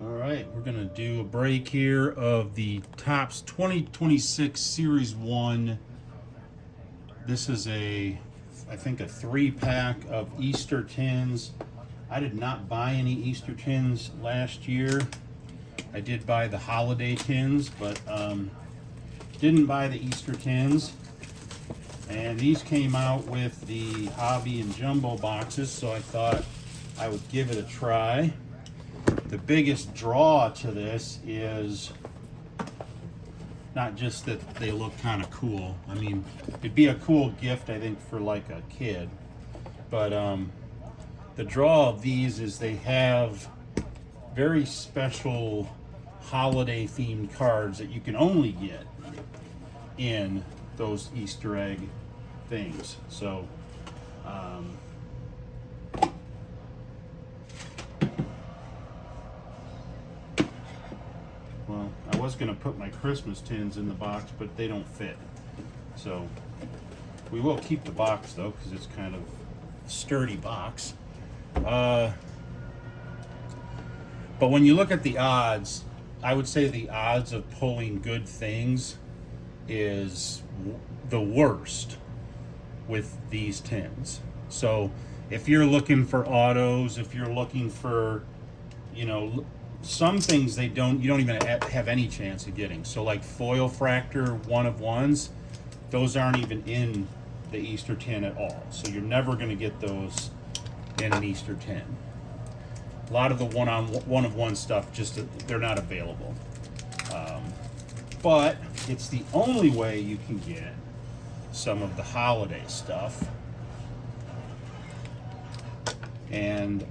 All right, we're gonna do a break here of the Topps 2026 Series 1. This is I think a 3-pack of Easter tins. I did not buy any Easter tins last year. I did buy the holiday tins, but didn't buy the Easter tins. And these came out with the hobby and jumbo boxes, so I thought I would give it a try. The biggest draw to this is not just that they look kind of cool. I mean, it'd be a cool gift, I think, for like a kid. But the draw of these is they have very special holiday themed cards that you can only get in those Easter egg things. So well, I was going to put my Christmas tins in the box, but they don't fit. So we will keep the box though, because it's kind of a sturdy box. But when you look at the odds, I would say the odds of pulling good things is the worst with these tins. So if you're looking for autos, if you're looking for, some things you don't even have any chance of getting. So like foil fractor 1-of-1s, those aren't even in the Easter tin at all. So you're never going to get those in an Easter tin. A lot of the 1-of-1 stuff, they're not available. But it's the only way you can get some of the holiday stuff. And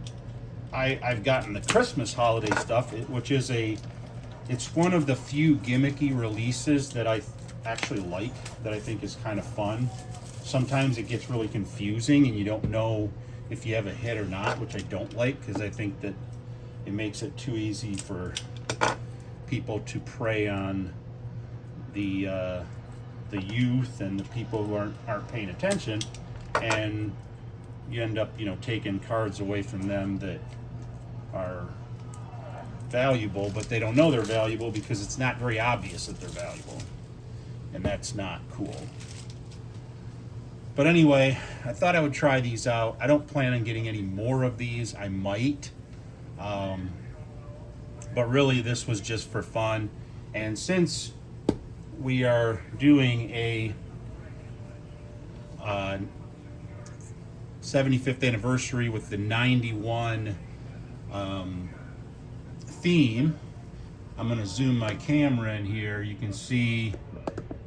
I've gotten the Christmas holiday stuff, which is it's one of the few gimmicky releases that I actually like, that I think is kind of fun. Sometimes it gets really confusing and you don't know if you have a hit or not, which I don't like, because I think that it makes it too easy for people to prey on the youth and the people who aren't paying attention, and you end up taking cards away from them that are valuable, but they don't know they're valuable because it's not very obvious that they're valuable, and that's not cool. But anyway, I thought I would try these out. I don't plan on getting any more of these. I might, but really this was just for fun. And since we are doing a 75th anniversary with the 91 theme, I'm going to zoom my camera in here. You can see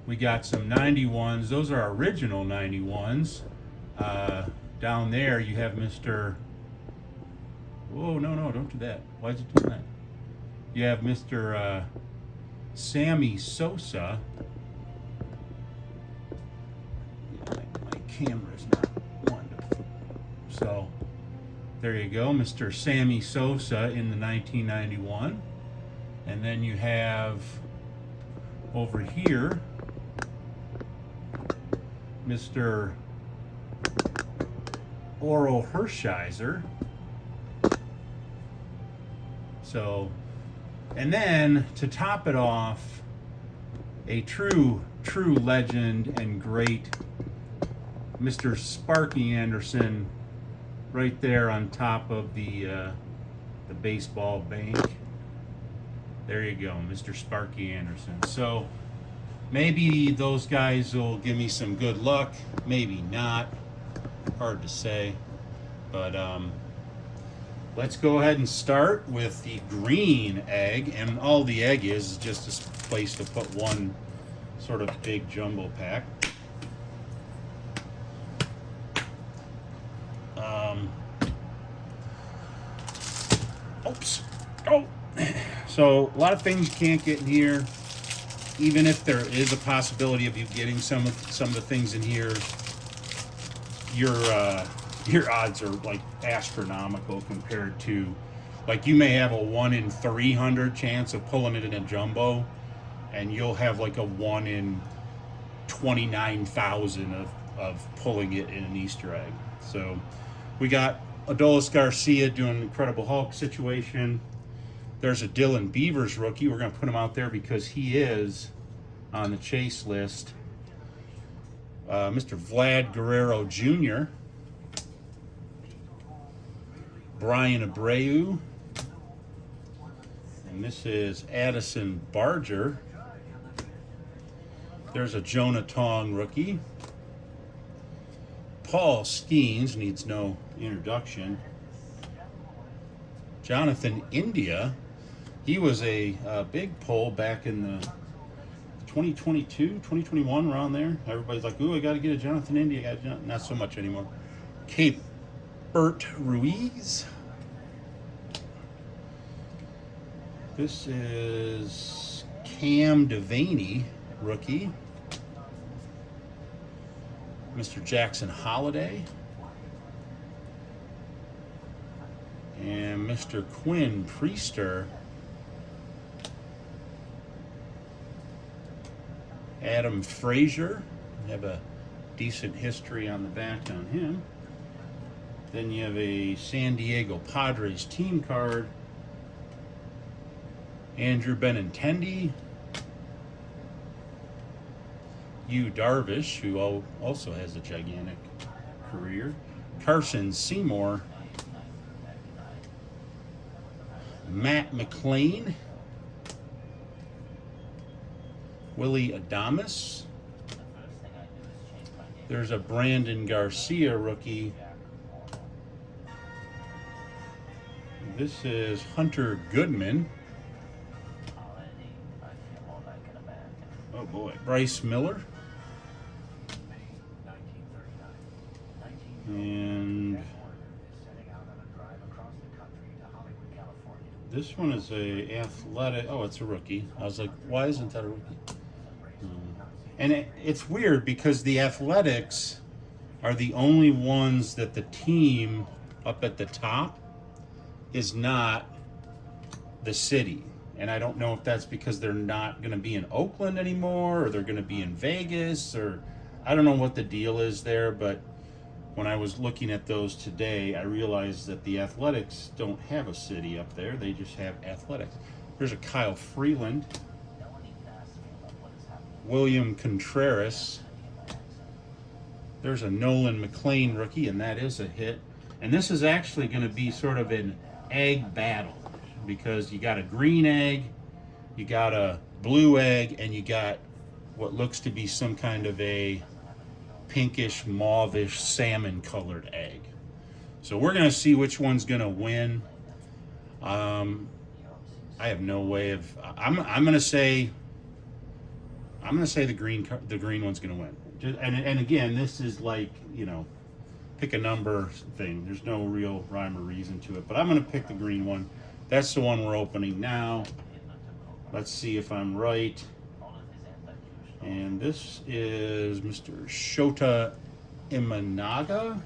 we got some 91s. Those are original 91s. Down there you have Mr. Whoa, no, don't do that. Why is it doing that? You have Mr. Sammy Sosa. My camera's not wonderful. So there you go, Mr. Sammy Sosa in the 1991. And then you have over here Mr. Orel Hershiser. So, and then to top it off, a true legend and great Mr. Sparky Anderson, right there on top of the baseball bank. There you go, Mr. Sparky Anderson. So maybe those guys will give me some good luck, maybe not. Hard to say. But let's go ahead and start with the green egg. And all the egg is just a place to put one sort of big jumbo pack. Oops. Oh. So a lot of things you can't get in here. Even if there is a possibility of you getting some of the things in here, your odds are like astronomical compared to, like, you may have a 1 in 300 chance of pulling it in a jumbo, and you'll have like a 1 in 29,000 of pulling it in an Easter egg. So we got Adolis Garcia doing Incredible Hulk situation. There's a Dylan Beavers rookie. We're going to put him out there because he is on the chase list. Mr. Vlad Guerrero Jr., Brian Abreu, and this is Addison Barger. There's a Jonah Tong rookie. Paul Skeens needs no introduction. Jonathan India, he was a big pull back in the 2022, 2021, around there. Everybody's like, ooh, I got to get a Jonathan India. Not so much anymore. Cape Bert Ruiz. This is Cam Devaney, rookie. Mr. Jackson Holiday. And Mr. Quinn Priester. Adam Frazier. We have a decent history on the back on him. Then you have a San Diego Padres team card. Andrew Benintendi. Yu Darvish, who also has a gigantic career. Carson Seymour. Matt McLean. Willie Adames. There's a Brandon Garcia rookie. This is Hunter Goodman. Oh boy. Bryce Miller. And this one is a athletic. Oh, it's a rookie. I was like, why isn't that a rookie? And it's weird because the Athletics are the only ones that the team up at the top is not the city. And I don't know if that's because they're not going to be in Oakland anymore, or they're going to be in Vegas, or I don't know what the deal is there. But when I was looking at those today, I realized that the Athletics don't have a city up there. They just have Athletics. There's a Kyle Freeland. William Contreras. There's a Nolan McLean rookie, and that is a hit. And this is actually going to be sort of an egg battle because you got a green egg, you got a blue egg, and you got what looks to be some kind of a pinkish, mauvish, salmon-colored egg. So we're going to see which one's going to win. I have no way of. I'm going to say the green one's going to win. And again, this is like, pick a number thing. There's no real rhyme or reason to it, but I'm going to pick the green one. That's the one we're opening now. Let's see if I'm right. And this is Mr. Shota Imanaga.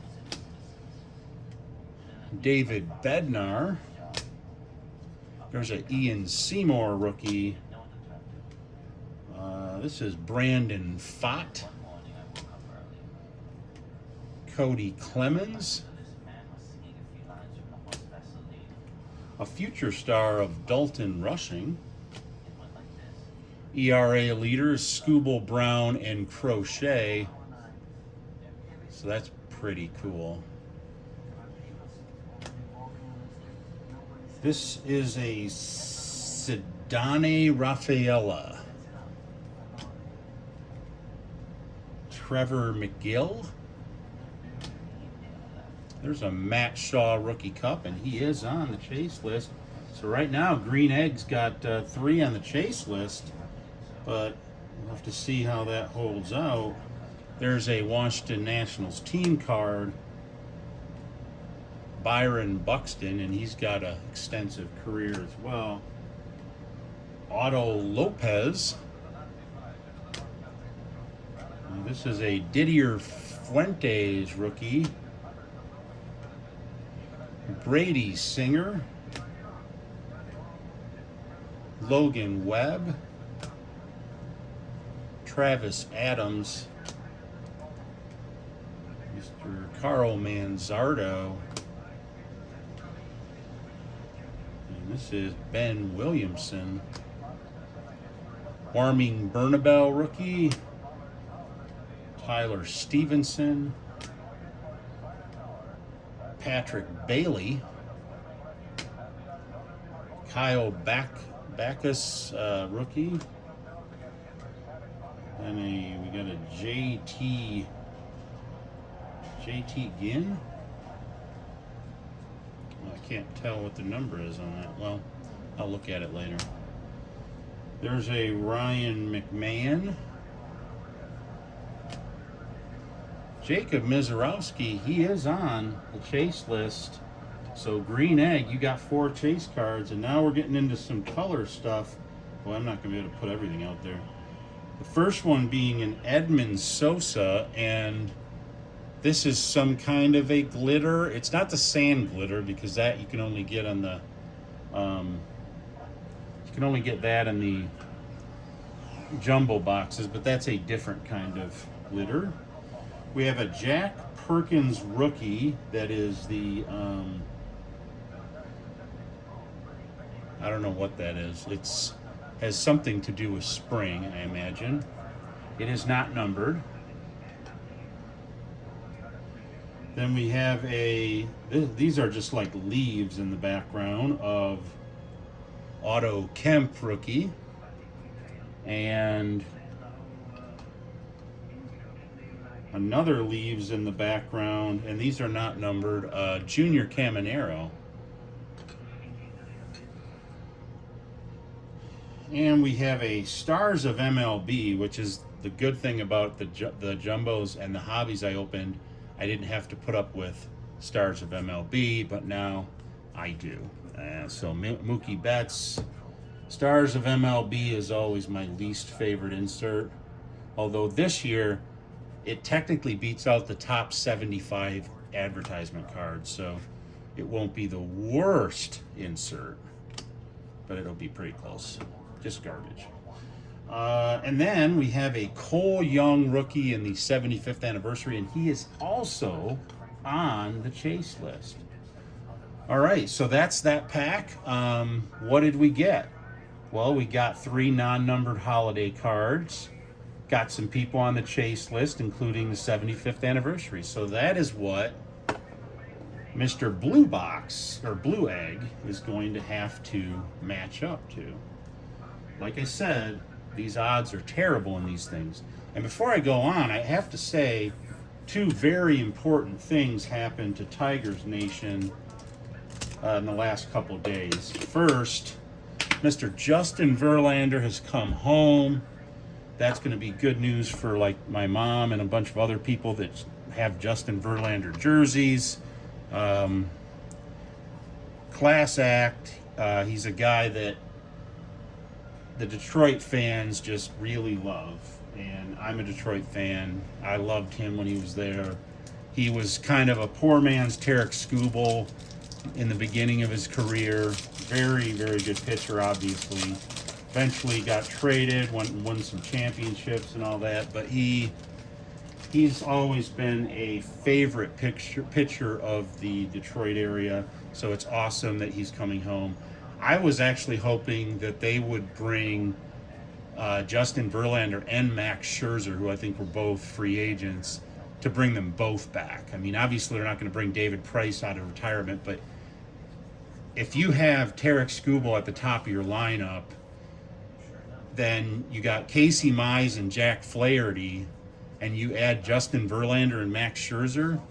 David Bednar. There's an Ian Seymour rookie. This is Brandon Pfaadt. Cody Clemens. A future star of Dalton Rushing. ERA leaders Skubal, Brown, and Crochet. So that's pretty cool. This is a Ceddanne Rafaela. Trevor McGill. There's a Matt Shaw Rookie Cup, and he is on the chase list. So right now, Green Egg's got 3 on the chase list, but we'll have to see how that holds out. There's a Washington Nationals team card, Byron Buxton, and he's got an extensive career as well. Otto Lopez. And this is a Didier Fuentes rookie. Brady Singer. Logan Webb. Travis Adams. Mr. Carl Manzardo. And This is Ben Williamson. Warming Bernabel rookie. Tyler Stevenson. Patrick Bailey. Kyle Backus rookie. And we got a JT Ginn. I can't tell what the number is on that. Well, I'll look at it later. There's a Ryan McMahon. Jacob Mizorowski, he is on the chase list. So Green Egg, you got 4 chase cards, and now we're getting into some color stuff. Well, I'm not going to be able to put everything out there. The first one being an Edmund Sosa, and this is some kind of a glitter. It's not the sand glitter, because that you can only get on the you can only get that in the jumbo boxes, but that's a different kind of glitter. We have a Jack Perkins rookie that is the I don't know what that is. It's has something to do with spring, I imagine. It is not numbered. Then we have these are just like leaves in the background of Otto Kemp rookie. And another leaves in the background, and these are not numbered, Junior Caminero. And we have a Stars of MLB, which is the good thing about the jumbos and the hobbies I opened. I didn't have to put up with Stars of MLB, but now I do. So Mookie Betts. Stars of MLB is always my least favorite insert. Although this year, it technically beats out the top 75 advertisement cards, so it won't be the worst insert, but it'll be pretty close. Just garbage. And then we have a Cole Young rookie in the 75th anniversary, and he is also on the chase list. All right, so that's that pack. What did we get? Well, we got 3 non-numbered holiday cards. Got some people on the chase list, including the 75th anniversary. So that is what Mr. Blue Box, or Blue Egg, is going to have to match up to. Like I said, these odds are terrible in these things. And before I go on, I have to say 2 very important things happened to Tigers Nation in the last couple days. First, Mr. Justin Verlander has come home. That's going to be good news for like my mom and a bunch of other people that have Justin Verlander jerseys. Class act. He's a guy that the Detroit fans just really love. And I'm a Detroit fan. I loved him when he was there. He was kind of a poor man's Tarek Skubal in the beginning of his career. Very, very good pitcher, obviously. Eventually got traded, went and won some championships and all that. But he's always been a favorite pitcher of the Detroit area. So it's awesome that he's coming home. I was actually hoping that they would bring Justin Verlander and Max Scherzer, who I think were both free agents, to bring them both back. I mean, obviously they're not going to bring David Price out of retirement, but if you have Tarek Skubal at the top of your lineup, then you got Casey Mize and Jack Flaherty, and you add Justin Verlander and Max Scherzer.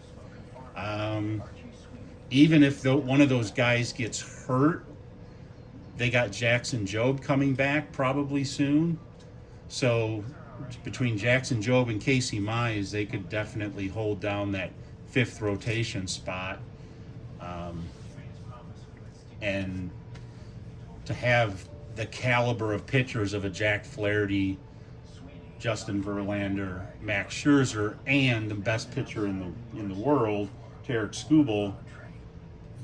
Even if one of those guys gets hurt, they got Jackson Jobe coming back probably soon. So between Jackson Jobe and Casey Mize, they could definitely hold down that 5th rotation spot. And to have the caliber of pitchers of a Jack Flaherty, Justin Verlander, Max Scherzer, and the best pitcher in the world, Tarek Skubal,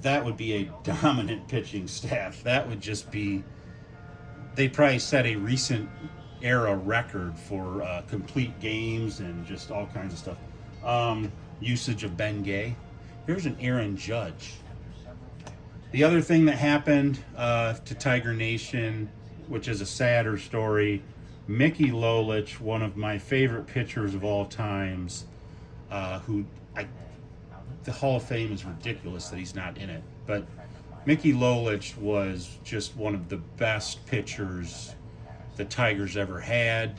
that would be a dominant pitching staff. That would just be, they probably set a recent era record for complete games and just all kinds of stuff. Usage of Ben Gay. Here's an Aaron Judge. The other thing that happened to Tiger Nation, which is a sadder story, Mickey Lolich, one of my favorite pitchers of all times, the Hall of Fame is ridiculous that he's not in it, but Mickey Lolich was just one of the best pitchers the Tigers ever had.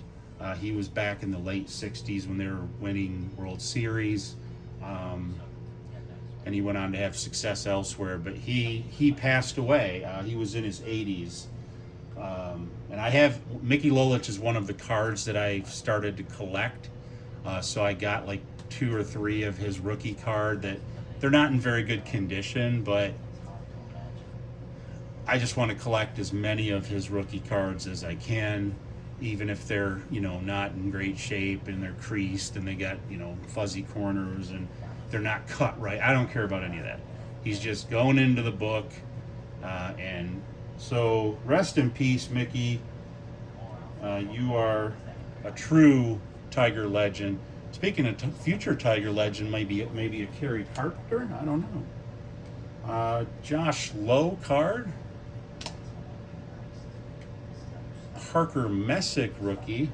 He was back in the late 60s when they were winning World Series. And he went on to have success elsewhere, but he passed away. He was in his 80s. And I have, Mickey Lolich is one of the cards that I started to collect. So I got like 2 or 3 of his rookie card that they're not in very good condition, but I just want to collect as many of his rookie cards as I can, even if they're, not in great shape and they're creased and they got, fuzzy corners and they're not cut right. I don't care about any of that. He's just going into the book. And so rest in peace, Mickey. You are a true Tiger legend. Speaking of future Tiger legend, maybe a Kerry Carpenter? I don't know. Josh Lowe card. Parker Messick rookie.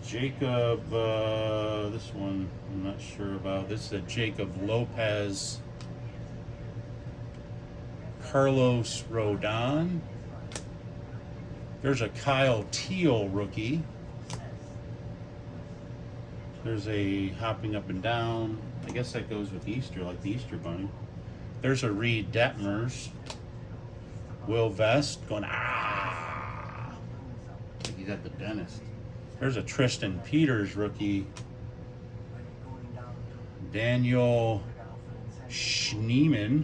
Jacob, this one I'm not sure about. This is a Jacob Lopez. Carlos Rodon. There's a Kyle Teal rookie. There's a hopping up and down. I guess that goes with Easter, like the Easter Bunny. There's a Reed Detmers. Will Vest going, I think he's at the dentist. There's a Tristan Peters rookie. Daniel Schneemann.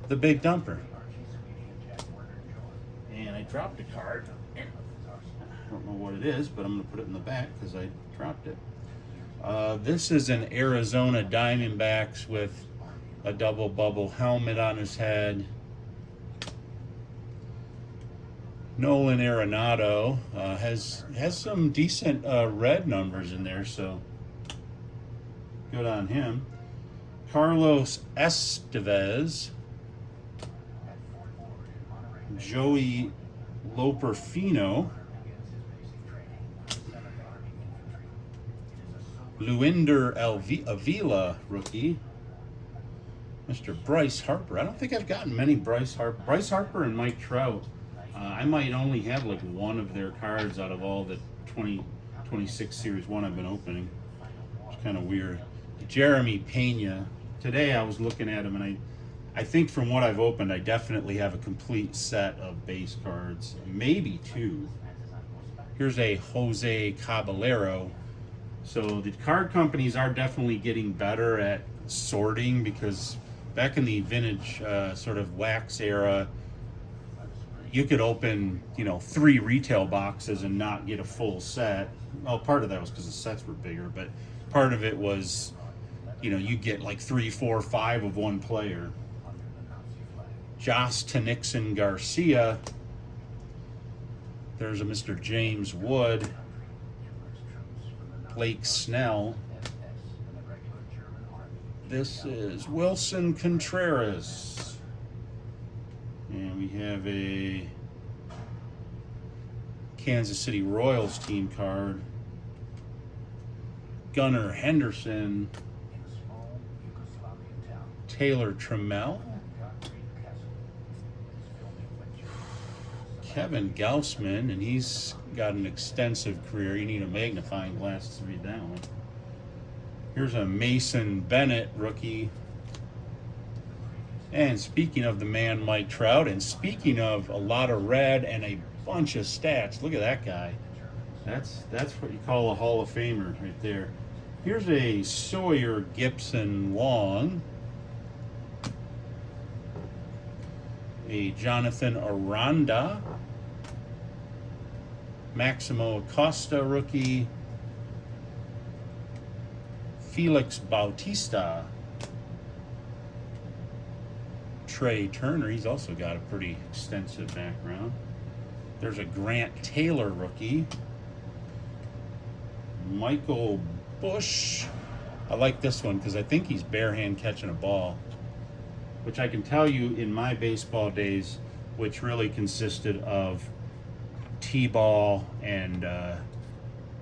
The Big Dumper. And I dropped a card. I don't know what it is, but I'm going to put it in the back because I dropped it. This is an Arizona Diamondbacks with a double bubble helmet on his head. Nolan Arenado has some decent red numbers in there, so good on him. Carlos Estevez. Joey Loperfino. Luinder Avila rookie. Mr. Bryce Harper. I don't think I've gotten many Bryce Harper. Bryce Harper and Mike Trout. I might only have like one of their cards out of all the 2026 Series 1 I've been opening. It's kind of weird. Jeremy Pena. Today I was looking at him, and I think from what I've opened, I definitely have a complete set of base cards. Maybe 2. Here's a Jose Caballero. So the card companies are definitely getting better at sorting, because back in the vintage sort of wax era, you could open 3 retail boxes and not get a full set. Well, part of that was because the sets were bigger, but part of it was you get like 3, 4, 5 of one player. Josh Tennixon Garcia. There's a Mr. James Wood. Blake Snell. This is Wilson Contreras. And we have a Kansas City Royals team card. Gunnar Henderson. Taylor Trammell. Kevin Gausman, and he's got an extensive career. You need a magnifying glass to read that one. Here's a Mason Bennett rookie. And speaking of the man Mike Trout, and speaking of a lot of red and a bunch of stats, look at that guy. That's what you call a Hall of Famer right there. Here's a Sawyer Gibson Long. A Jonathan Aranda. Maximo Acosta rookie. Felix Bautista. Trey Turner, he's also got a pretty extensive background. There's a Grant Taylor rookie. Michael Bush. I like this one because I think he's bare hand catching a ball, which I can tell you in my baseball days, which really consisted of T-ball and a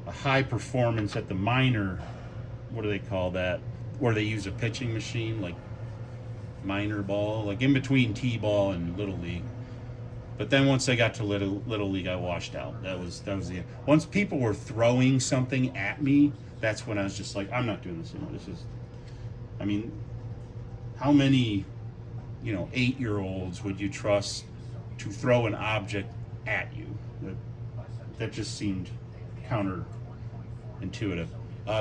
high performance at the minor, what do they call that, where they use a pitching machine, like minor ball, like in between T-ball and Little League. But then once I got to Little League, I washed out. That was the once people were throwing something at me, that's when I was just like, I'm not doing this anymore. This is, I mean, how many, 8-year-olds would you trust to throw an object at you? That just seemed counterintuitive.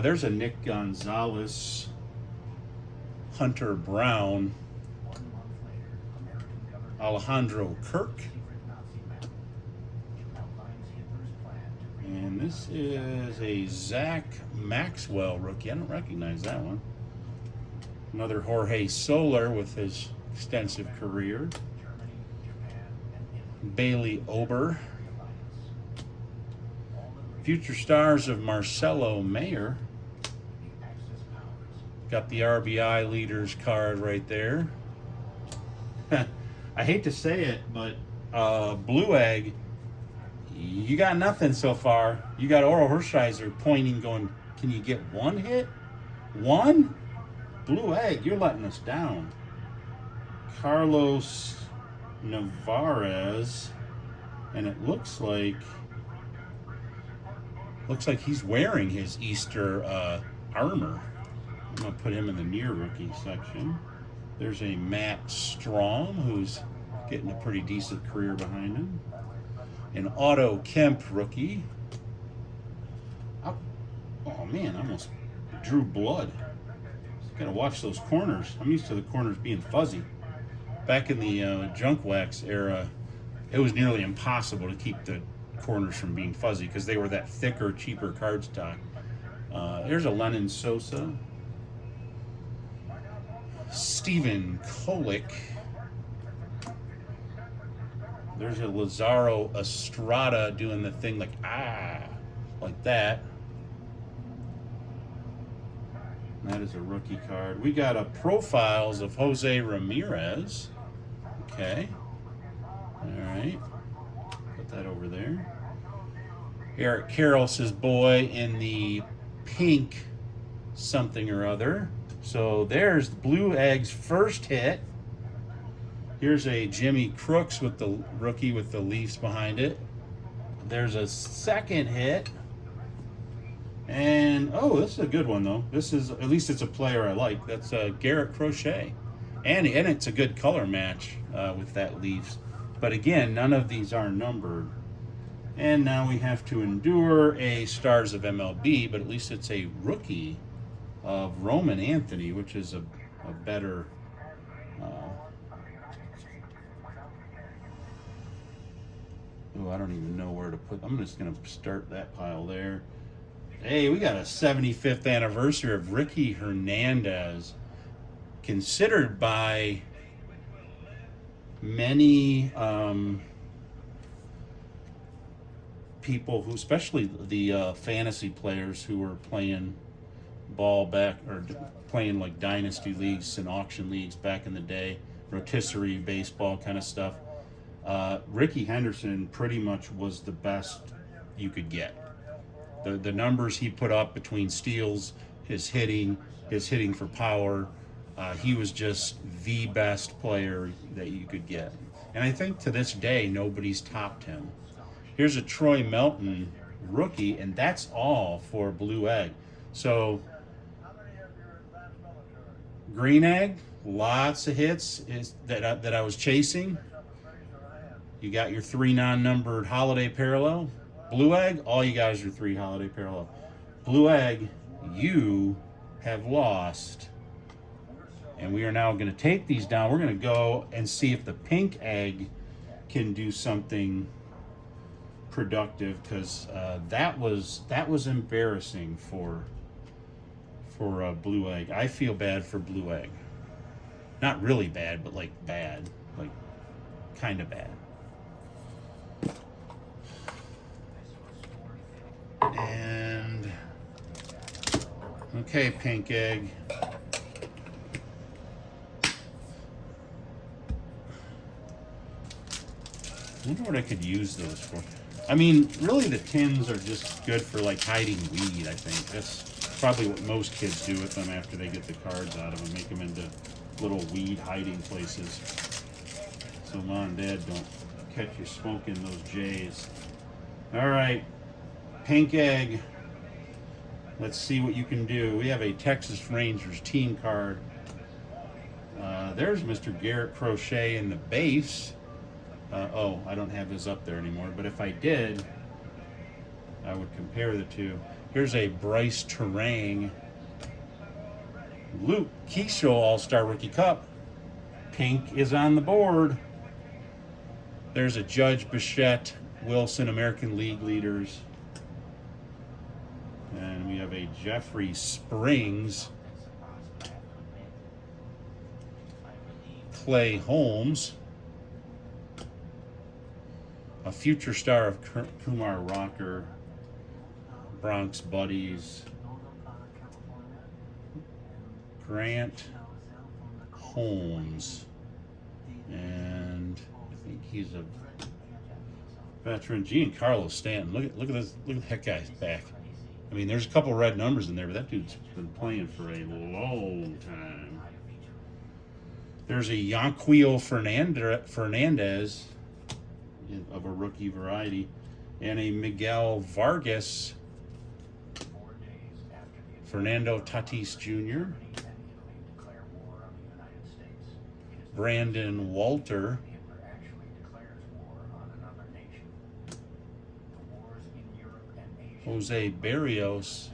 There's a Nick Gonzalez, Hunter Brown, Alejandro Kirk. And this is a Zach Maxwell rookie. I don't recognize that one. Another Jorge Soler with his extensive career. Bailey Ober. Future stars of Marcelo Mayer. Got the RBI leaders card right there. I hate to say it, but Blue Egg, you got nothing so far. You got Oral Hershiser pointing, going, can you get one hit? One? Blue Egg, you're letting us down. Carlos Navarez, and it looks like he's wearing his Easter armor. I'm going to put him in the near rookie section. There's a Matt Strom, who's getting a pretty decent career behind him. An Otto Kemp rookie. Oh man, I almost drew blood. Gotta watch those corners. I'm used to the corners being fuzzy. Back in the junk wax era, it was nearly impossible to keep the corners from being fuzzy because they were that thicker, cheaper cardstock. There's a Lennon Sosa. Stephen Kolick. There's a Lazaro Estrada doing the thing like that. That is a rookie card. We got a profiles of Jose Ramirez. Okay. All right. Put that over there. Eric Karros' boy in the pink something or other. So there's Blue Egg's first hit. Here's a Jimmy Crooks with the rookie with the Leafs behind it. There's a second hit. And, this is a good one, though. This is, at least it's a player I like. That's Garrett Crochet. And it's a good color match with that Leafs. But again, none of these are numbered. And now we have to endure a Stars of MLB, but at least it's a rookie of Roman Anthony, which is a better... I don't even know where to put... I'm just going to start that pile there. Hey, we got a 75th anniversary of Ricky Hernandez, considered by many people who, especially the fantasy players who were playing ball back or playing like dynasty leagues and auction leagues back in the day, rotisserie baseball kind of stuff. Ricky Henderson pretty much was the best you could get. The numbers he put up between steals, his hitting for power, he was just the best player that you could get. And I think to this day, nobody's topped him. Here's a Troy Melton rookie, and that's all for Blue Egg. So, Green Egg, lots of hits that I was chasing. You got your 3 non-numbered holiday parallel. Blue Egg, all you guys are 3 holiday parallel. Blue Egg, you have lost. And we are now going to take these down. We're going to go and see if the pink egg can do something productive, because that was embarrassing for Blue Egg. I feel bad for Blue Egg. Not really bad, but like bad, like kind of bad. And Okay, Pink Egg. I wonder what I could use those for. I mean, really the tins are just good for like hiding weed, I think. That's probably what most kids do with them after they get the cards out of them. Make them into little weed hiding places. So Mom and Dad don't catch you smoking those J's. All right, Pink Egg. Let's see what you can do. We have a Texas Rangers team card. There's Mr. Garrett Crochet in the base. Oh, I don't have his up there anymore, but if I did, I would compare the two. Here's a Bryce Terang. Luke Keisho All-Star Rookie Cup. Pink is on the board. There's a Judge Bichette Wilson American League Leaders. And we have a Jeffrey Springs. Clay Holmes. A future star of Kumar Rocker. Bronx Buddies. Grant Holmes. And I think he's a veteran. Giancarlo Stanton. Look at this. Look at that guy's back. I mean, there's a couple red numbers in there, but that dude's been playing for a long time. There's a Yanquil Fernandez of a rookie variety, and a Miguel Vargas, Fernando Tatis Jr., Brandon Walter, Jose Barrios,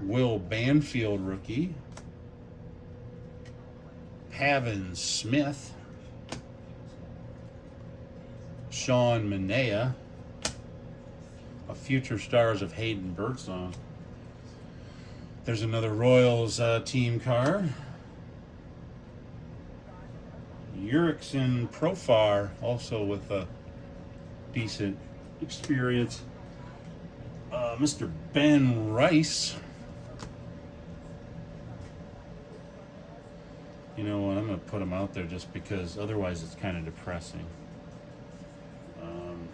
Will Banfield rookie, Pavin Smith, Sean Manaea, a future stars of Hayden Birdsong. There's another Royals team card. Jurickson Profar, also with a decent experience. Mr. Ben Rice. You know what? I'm going to put him out there just because otherwise it's kind of depressing.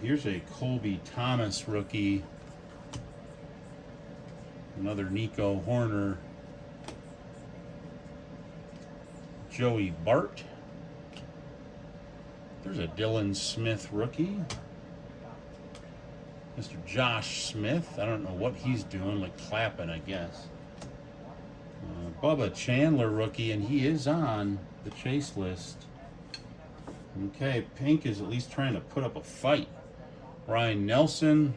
Here's a Colby Thomas rookie. Another Nico Horner. Joey Bart. There's a Dylan Smith rookie. Mr. Josh Smith. I don't know what he's doing, like clapping, I guess. Bubba Chandler rookie, and he is on the chase list. Okay, Pink is at least trying to put up a fight. Ryan Nelson.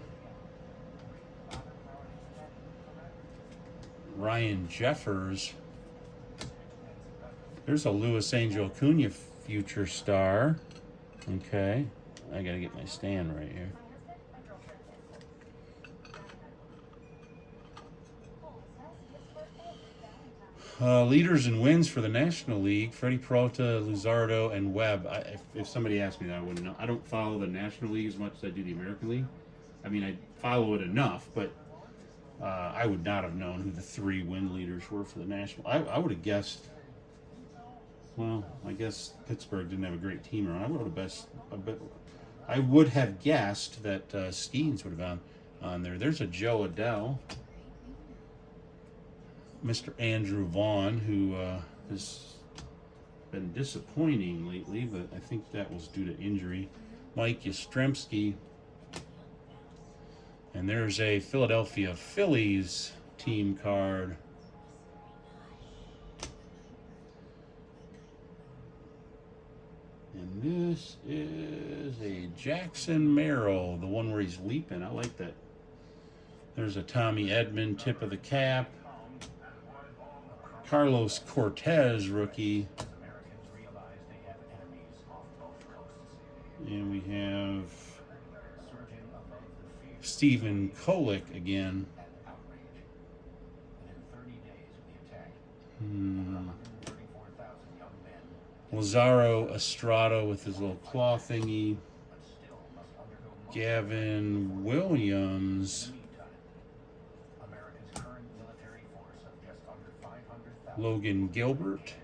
Ryan Jeffers. There's a Luis Angel Acuna future star. Okay, I gotta get my stand right here. Leaders in wins for the National League: Freddie Peralta, Luzardo, and Webb. If somebody asked me that, I wouldn't know. I don't follow the National League as much as I do the American League. I mean, I follow it enough, but I would not have known who the 3 win leaders were for the National. I would have guessed. Well, I guess Pittsburgh didn't have a great team around. I would have guessed that Skeens would have been on there. There's a Joe Adele. Mr. Andrew Vaughn, who has been disappointing lately, but I think that was due to injury. Mike Yastrzemski. And there's a Philadelphia Phillies team card. And this is a Jackson Merrill, the one where he's leaping. I like that. There's a Tommy Edman tip of the cap. Carlos Cortez rookie. And we have Stephen Kolek again. Lazaro Estrada with his little claw thingy. Gavin Williams. Logan Gilbert.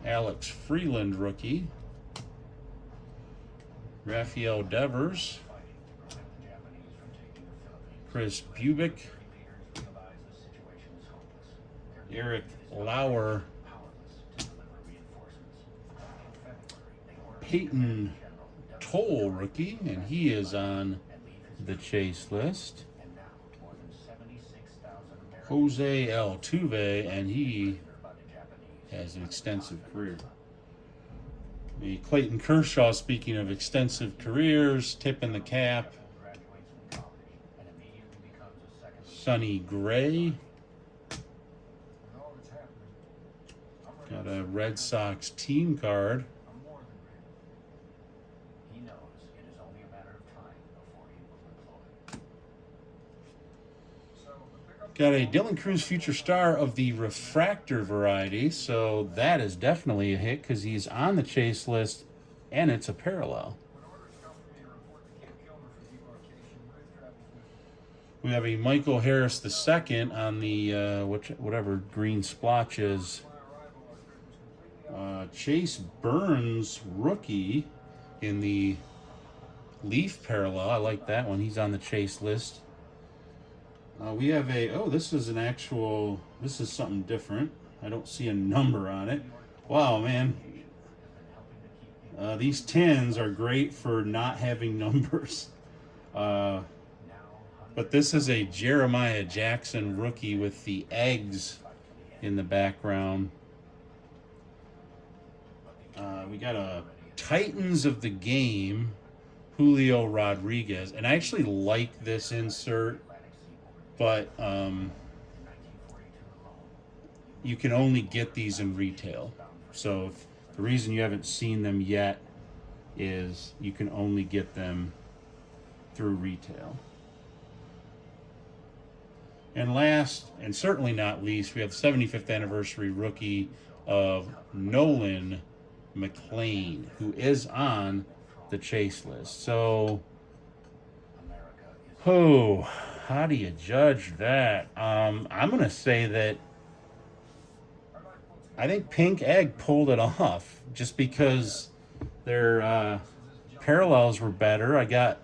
Alex Freeland rookie. Rafael Devers. Chris Bubic. Eric Lauer. Peyton Toll rookie, and he is on the chase list. Jose Altuve, and he has an extensive career. The Clayton Kershaw, speaking of extensive careers, tipping the cap. Sonny Gray. Got a Red Sox team card. Got a Dylan Cruz future star of the refractor variety, so that is definitely a hit because he's on the chase list and it's a parallel. We have a Michael Harris II on the whatever green splotch is. Chase Burns rookie in the Leaf parallel. I like that one. He's on the chase list. We have this is this is something different. I don't see a number on it. Wow, man. These 10s are great for not having numbers. But this is a Jeremiah Jackson rookie with the eggs in the background. We got a Titans of the Game, Julio Rodriguez. And I actually like this insert. But you can only get these in retail. So if the reason you haven't seen them yet is you can only get them through retail. And last, and certainly not least, we have the 75th anniversary rookie of Nolan McLean, who is on the chase list. So, how do you judge that? I'm going to say that I think Pink Egg pulled it off just because their parallels were better. I got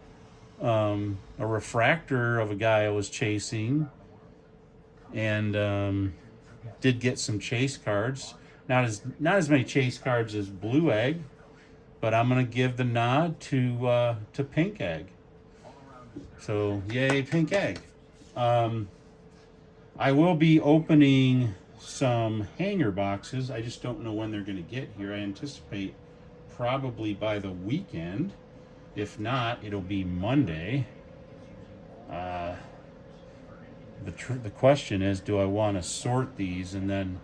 a refractor of a guy I was chasing and did get some chase cards. Not as many chase cards as Blue Egg, but I'm going to give the nod to Pink Egg. So, yay, Pink Egg. I will be opening some hanger boxes. I just don't know when they're going to get here. I anticipate probably by the weekend. If not, it'll be Monday. The question is, do I want to sort these and then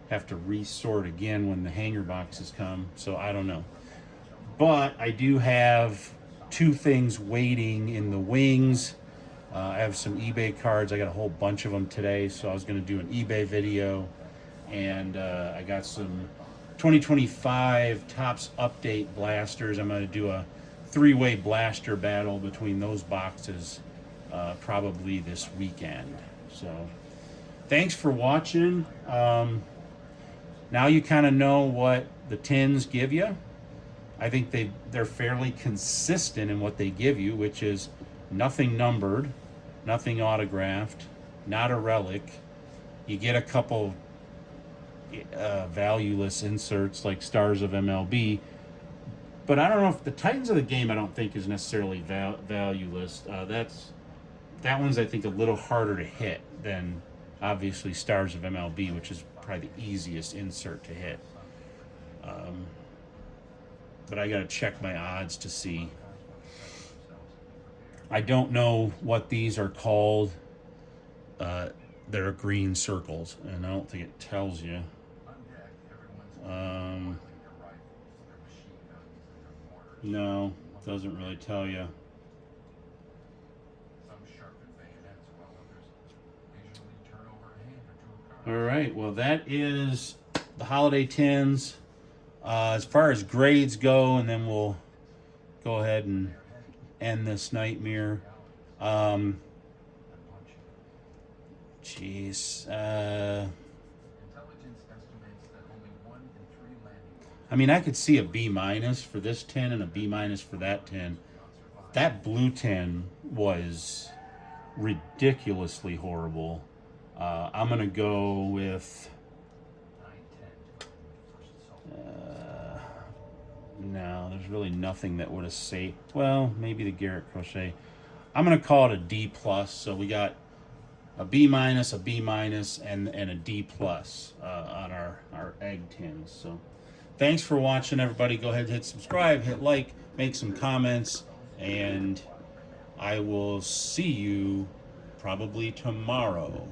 have to resort again when the hanger boxes come? So I don't know. But I do have 2 things waiting in the wings. I have some eBay cards. I got a whole bunch of them today, so I was going to do an eBay video. And I got some 2025 Topps Update blasters. I'm going to do a 3-way blaster battle between those boxes probably this weekend. So thanks for watching. Now you kind of know what the tins give you. I think they're fairly consistent in what they give you, which is nothing numbered, nothing autographed, not a relic. You get a couple valueless inserts like Stars of MLB. But I don't know if the Titans of the Game I don't think is necessarily valueless. That one's, I think, a little harder to hit than, obviously, Stars of MLB, which is probably the easiest insert to hit. But I got to check my odds to see. I don't know what these are called. They're green circles, and I don't think it tells you. No, doesn't really tell you. All right, well, that is the holiday tins. As far as grades go, and then we'll go ahead and end this nightmare. I mean, I could see a B minus for this tin and a B minus for that tin. That blue tin was ridiculously horrible. I'm gonna go with no. There's really nothing that would have saved. Well, maybe the Garrett Crochet. I'm gonna call it a D plus. So we got a B minus, a B minus, and a D plus on our egg tins. So thanks for watching, everybody. Go ahead and hit subscribe, hit like, make some comments, and I will see you probably tomorrow.